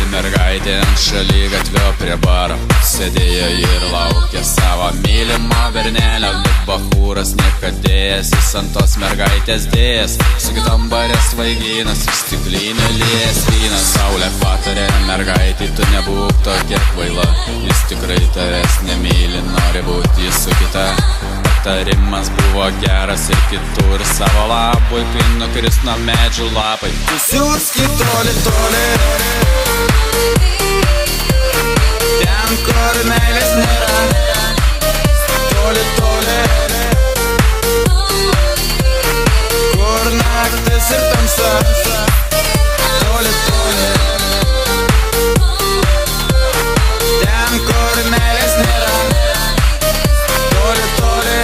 Mergaitė ant šaligatvio prie baro sėdėjo ir laukė savo mylimą bernelio, bet bachūras niekadėjas, jis ant tos mergaitės dėjęs, su kitom bare svaiginas, iš stiklinio liejęs vyną. Saulė patarė mergaitė, tu nebūk tokia kvaila, jis tikrai tavęs nemyli, nori būti jis su kita. Patarimas buvo geras ir kitur savo labui, kai nukris nuo medžių lapai. Nusiųski toli, toli, ten, kur meilės nėra. Toli, toli, kur naktis ir tamsa. Toli, toli, ten, kur meilės nėra. Toli, toli,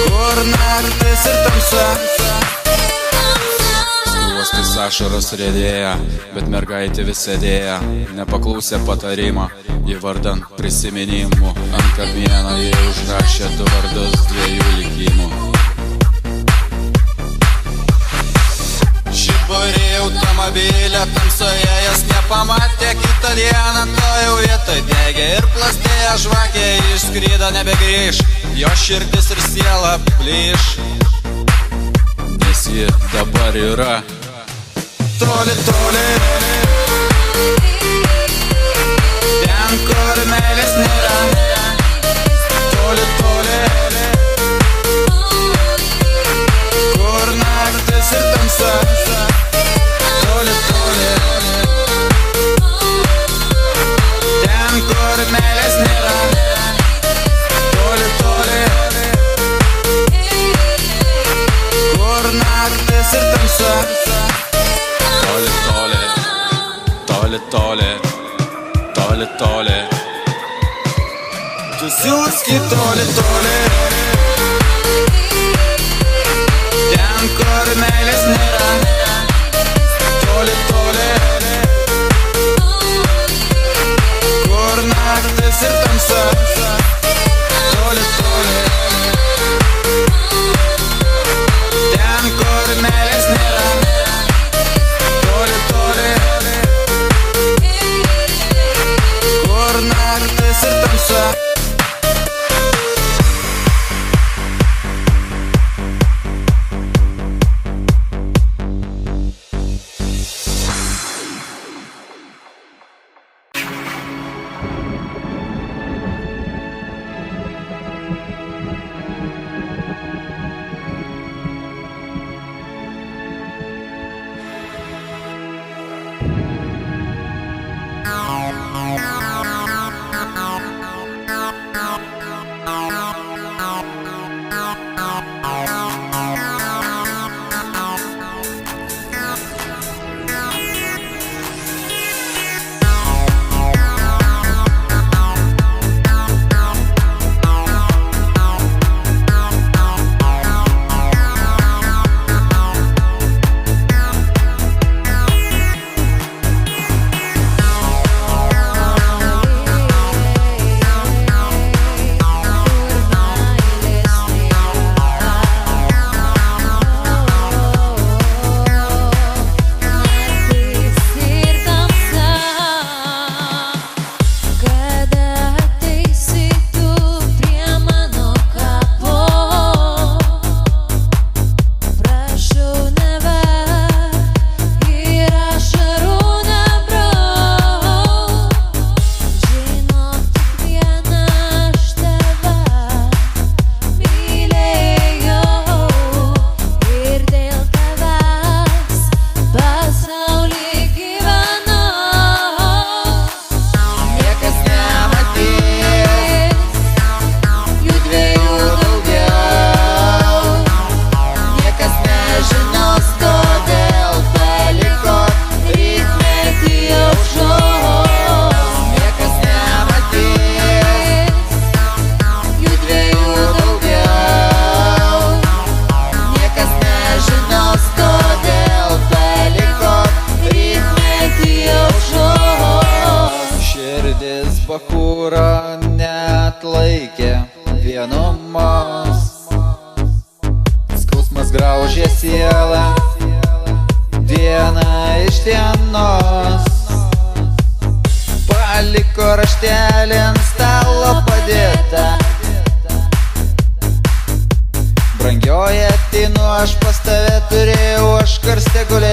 kur naktis ir tamsa. Skruostais ašaros riedėjo, bet mergaitė vis sėdėjo, nepaklausė patarimo, jį vardan prisiminimų. Ant kamieno jie užrašė du vardus dviejų likimų. Žiburį automobilio tamsoje jos nepamatė, kitą dieną toje vietoj degė ir plastėjo žvakė. Išskrido, nebegrįš, jo širdis ir siela plyš, nes ji dabar yra toli, toli, ten, kur meilės nėra. Toli, toli, kur naktis ir tamsa. Toli, toli, ten, kur meilės nėra. Toli, toli, kur naktis ir tamsa. toli, toli, toli, toli, toli, toli. Nusiųski toli, toli, ten, kur meilės nėra. Toli, toli, kur naktis ir tamsa. Toli, toli, ten, kur meilės nėra. Toli, toli, kur naktis ir tamsa. neatlaikė vienumos. Skausmas graužė sielą dieną iš dienos. Paliko raštelį ant stalo padėtą. Brangioji, ateinu aš pas tave, turėjau aš karste gulėti.